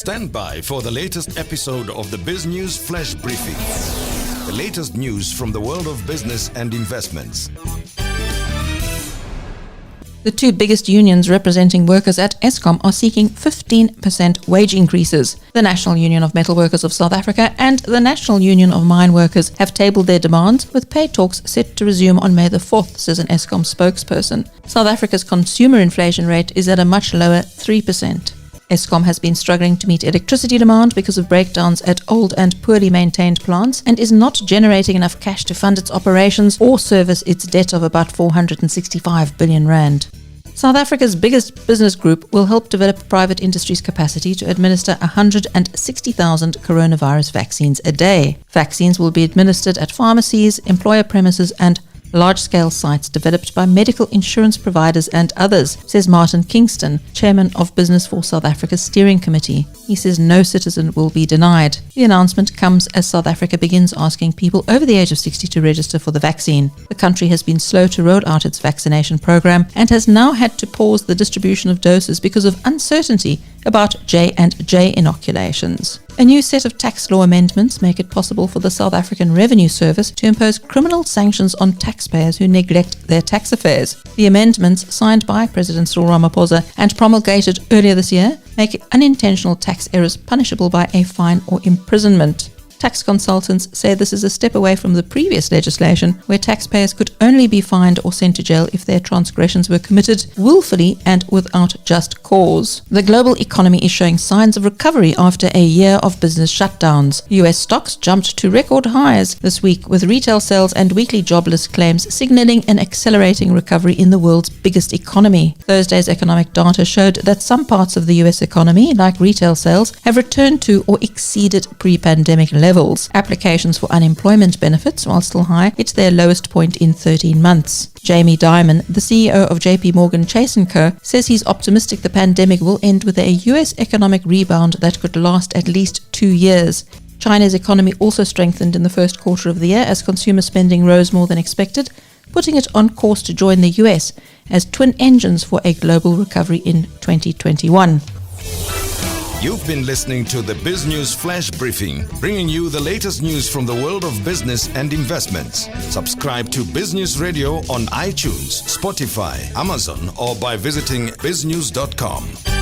Stand by for the latest episode of the Biz News Flash Briefing. The latest news from the world of business and investments. The two biggest unions representing workers at Eskom are seeking 15% wage increases. The National Union of Mineworkers of South Africa and the National Union of Mineworkers have tabled their demands, with pay talks set to resume on May the 4th, says an Eskom spokesperson. South Africa's consumer inflation rate is at a much lower 3%. Eskom has been struggling to meet electricity demand because of breakdowns at old and poorly maintained plants and is not generating enough cash to fund its operations or service its debt of about 465 billion rand. South Africa's biggest business group will help develop private industry's capacity to administer 160,000 coronavirus vaccines a day. Vaccines will be administered at pharmacies, employer premises and large-scale sites developed by medical insurance providers and others, says Martin Kingston, chairman of Business for South Africa's steering committee. He says no citizen will be denied. The announcement comes as South Africa begins asking people over the age of 60 to register for the vaccine. The country has been slow to roll out its vaccination program and has now had to pause the distribution of doses because of uncertainty about J&J inoculations. A new set of tax law amendments make it possible for the South African Revenue Service to impose criminal sanctions on taxpayers who neglect their tax affairs. The amendments, signed by President Cyril Ramaphosa and promulgated earlier this year, make unintentional tax errors punishable by a fine or imprisonment. Tax consultants say this is a step away from the previous legislation, where taxpayers could only be fined or sent to jail if their transgressions were committed willfully and without just cause. The global economy is showing signs of recovery after a year of business shutdowns. US stocks jumped to record highs this week, with retail sales and weekly jobless claims signaling an accelerating recovery in the world's biggest economy. Thursday's economic data showed that some parts of the US economy, like retail sales, have returned to or exceeded pre-pandemic levels. Applications for unemployment benefits, while still high, hit their lowest point in 13 months. Jamie Dimon, the CEO of JP Morgan Chase & Co., says he's optimistic the pandemic will end with a US economic rebound that could last at least 2 years. China's economy also strengthened in the first quarter of the year as consumer spending rose more than expected, putting it on course to join the US as twin engines for a global recovery in 2021. You've been listening to the Biz News Flash Briefing, bringing you the latest news from the world of business and investments. Subscribe to Biz News Radio on iTunes, Spotify, Amazon, or by visiting biznews.com.